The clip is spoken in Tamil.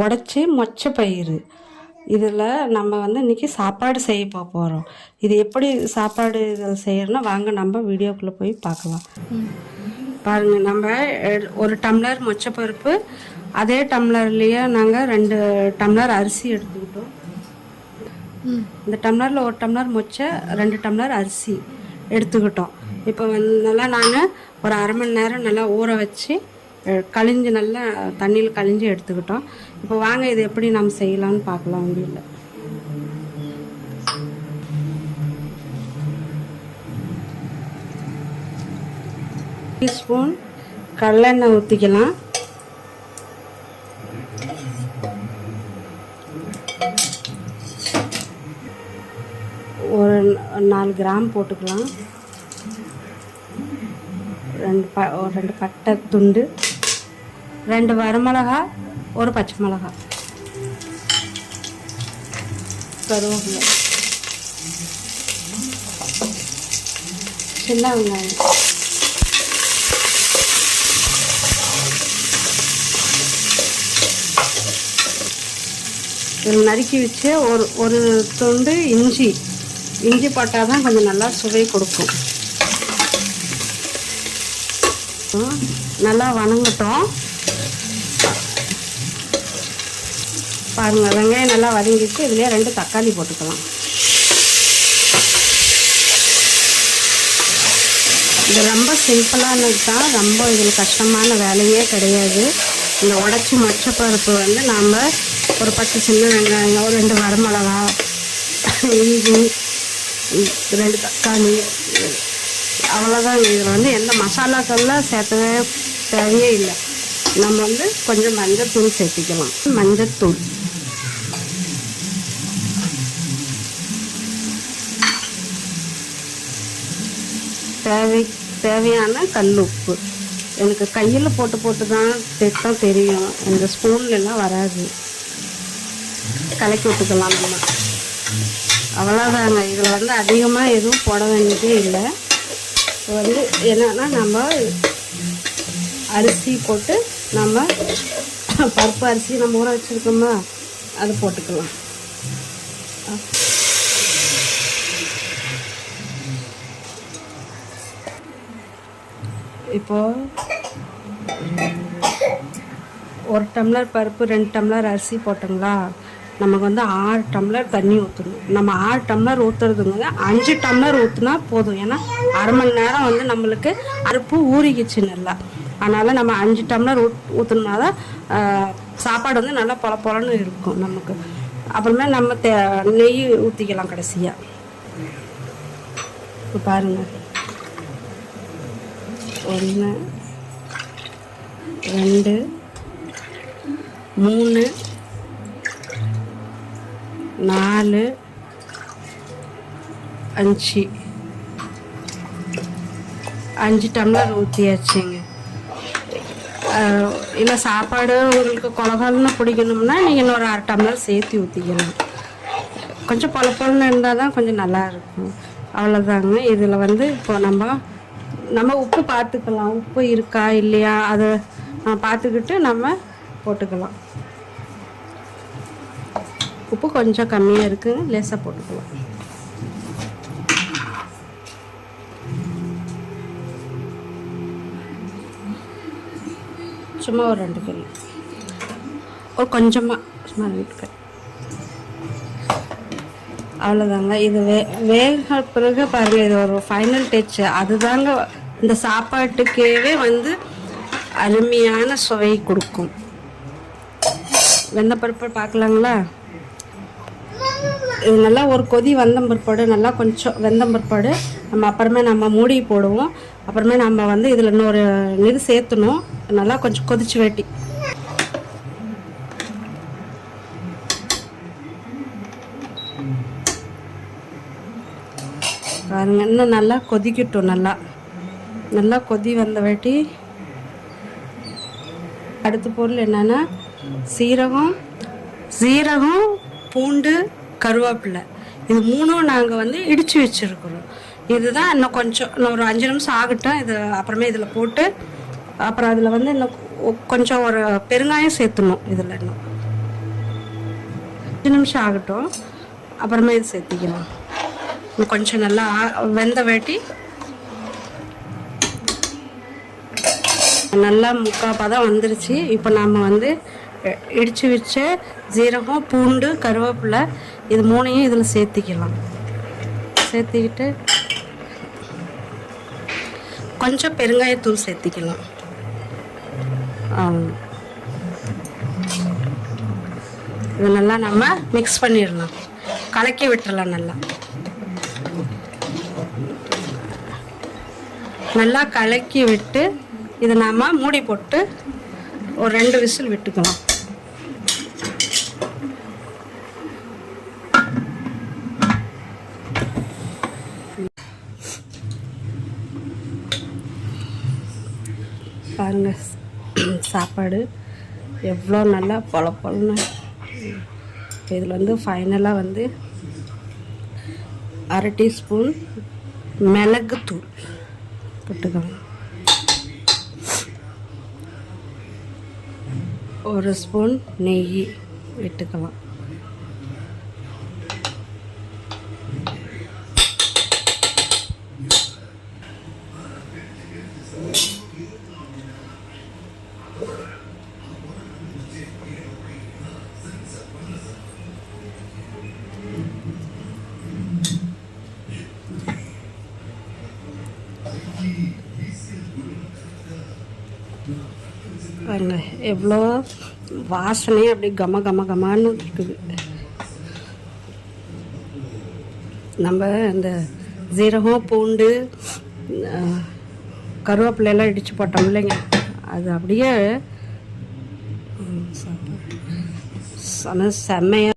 உடச்சி மொச்சப்பயிறு. இதில் நம்ம வந்து இன்றைக்கி சாப்பாடு செய்ய போகிறோம். இது எப்படி சாப்பாடு இதில் செய்யணும்னா வாங்க நம்ம வீடியோக்குள்ளே போய் பார்க்கலாம். பாருங்கள், நம்ம ஒரு டம்ளர் மொச்சப்பருப்பு, அதே டம்ளர்லேயே நாங்கள் 2 டம்ளர் அரிசி எடுத்துக்கிட்டோம். இந்த டம்ளரில் 1 டம்ளர் மொச்சை, 2 டம்ளர் அரிசி எடுத்துக்கிட்டோம். இப்போ வந்து நல்லா நாங்கள் ஒரு அரை மணி நேரம் நல்லா ஊற வச்சு கழிஞ்சு நல்லா தண்ணியில் கழிஞ்சு எடுத்துக்கிட்டோம். இப்போ வாங்க இது எப்படி நம்ம செய்யலாம்னு பார்க்கலாம். வீட்டில் டீஸ்பூன் கடலெண்ணெய் ஊற்றிக்கலாம். ஒரு 4 கிராம் போட்டுக்கலாம். 2 பட்டை துண்டு, 2 வரமிளகா, 1 பச்சை மிளகா, கருவேப்பிலை, சின்ன வெங்காயம், இதில் நறுக்கி வச்சு ஒரு துண்டு இஞ்சி போட்டால் தான் கொஞ்சம் நல்லா சுவை கொடுக்கும். நல்லா வணங்கட்டும். பாருங்கள், வெங்காயம் நல்லா வதங்கிட்டு இதுலேயே 2 தக்காளி போட்டுக்கலாம். இது ரொம்ப சிம்பிளானது தான், ரொம்ப இதில் கஷ்டமான வேலையே கிடையாது. இந்த உடச்சி மொச்சப்பருப்பு வந்து நாம் ஒரு 10 சின்ன வெங்காயம், ஒரு 2 வரமிளகா, இஞ்சி, 2 தக்காளி, அவ்வளோதான். இதில் வந்து எந்த மசாலாக்கள்லாம் சேர்த்தவே தேவையே இல்லை. நம்ம வந்து கொஞ்சம் மஞ்சத்தூள் சேர்த்திக்கலாம். மஞ்சத்தூள், தேவையான கல் உப்பு. எனக்கு கையில் போட்டு தான் தைத்தான் தெரியும், இந்த ஸ்பூன்லாம் வராது. கலக்கி விட்டுக்கலாம் நம்ம. அவ்வளோதாங்க. இதில் வந்து அதிகமாக எதுவும் போட வேண்டியதே இல்லை. இப்போ வந்து என்னன்னா நம்ம அரிசி போட்டு நம்ம பருப்பு அரிசி நம்ம ஊற வச்சுருக்கோமா, அது போட்டுக்கலாம். இப்போது 1 டம்ளர் பருப்பு, 2 டம்ளர் அரிசி போட்டோங்களா, நமக்கு வந்து 6 டம்ளர் தண்ணி ஊற்றணும். நம்ம 6 டம்ளர் ஊற்றுறதுங்க 5 டம்ளர் ஊற்றினா போதும். ஏன்னா அரை மணி நேரம் வந்து நம்மளுக்கு பருப்பு ஊறிக்கிச்சு நல்லா. அதனால் நம்ம 5 டம்ளர் ஊற்றினா தான் சாப்பாடு வந்து நல்லா பொலன்னு இருக்கும் நமக்கு. அப்புறமே நம்ம நெய் ஊற்றிக்கலாம் கடைசியாக. இப்போ பாருங்கள், 1 2 3 4 5 டம்ளர் ஊற்றியாச்சுங்க. இல்லை சாப்பாடு உங்களுக்கு குழகாலன்னு பிடிக்கணும்னா நீங்கள் இன்னொரு 1/2 டம்ளர் சேர்த்து ஊற்றிக்கலாம். கொஞ்சம் பொலன்னு இருந்தால் தான் கொஞ்சம் நல்லா இருக்கும். அவ்வளோதாங்க. இதில் வந்து இப்போ நம்ம உப்பு பார்த்துக்கலாம். உப்பு இருக்கா இல்லையா அதை பார்த்துக்கிட்டு நம்ம போட்டுக்கலாம். உப்பு கொஞ்சம் கம்மியாக இருக்குங்க, லேசாக போட்டுக்கலாம். சும்மா ஒரு 2 கல், ஒரு கொஞ்சமாக சும்மா 2 கல். அவ்வளோதாங்க. இது வேக பிறகு பாருங்கள், இது ஒரு ஃபைனல் டச். அதுதாங்க இந்த சாப்பாட்டுக்கேவே வந்து அருமையான சுவை கொடுக்கும். வெந்தப்பருப்பு பார்க்கலாங்களா. இது நல்லா ஒரு கொதி பிற்பாடு நல்லா கொஞ்சம் பிற்பாடு நம்ம அப்புறமே நம்ம மூடி போடுவோம். அப்புறமே நம்ம வந்து இதில் இன்னொரு இது சேர்த்துணும். நல்லா கொஞ்சம் கொதிச்சு வேட்டி பாருங்க. இன்னும் நல்லா கொதிக்கட்டும். நல்லா கொதி வந்த வேட்டி அடுத்த பொருள் என்னென்னா சீரகம், பூண்டு, கருவேப்பிலை, இது 3ம் நாங்கள் வந்து இடித்து வச்சுருக்குறோம். இதுதான் இன்னும் ஒரு 5 நிமிஷம் ஆகட்டும். இது அப்புறமே இதில் போட்டு அப்புறம் அதில் வந்து இன்னும் கொஞ்சம் ஒரு பெருங்காயம் சேர்த்துணும். இதில் இன்னும் 5 நிமிஷம் ஆகட்டும், அப்புறமா இது சேர்த்திக்கலாம். கொஞ்சம் நல்லா வெந்த வேட்டி நல்லா முக்காப்பாதான் வந்துருச்சு. இப்போ நாம் வந்து இடித்து வச்ச ஜீரகம், பூண்டு, கருவேப்பிலை இது 3ஐயும் இதில் சேர்த்திக்கலாம். சேர்த்திக்கிட்டு கொஞ்சம் பெருங்காயத்தூள் சேர்த்திக்கலாம். இது நல்லா நம்ம மிக்ஸ் பண்ணிடலாம், கலக்கி விட்டுறலாம். நல்லா கலக்கி விட்டு இதை நாம் மூடி போட்டு ஒரு 2 விசில் விட்டுக்கலாம். பாருங்கள் சாப்பாடு எவ்வளோ நல்லா பொலன்னு. இப்போ இதில் வந்து ஃபைனலாக வந்து 1/2 டீஸ்பூன் மிளகுத்தூள் போட்டுக்கலாம். 1 ஸ்பூன் நெய் விட்டுக்கலாம். பாருங்க எவ்வளோ வாசனையும் அப்படி கமன்னு இருக்குது. நம்ம இந்த ஜீரகம், பூண்டு, கருவேப்பிலையெல்லாம் இடித்து போட்டோம் இல்லைங்க, அது அப்படியே செம்மையாக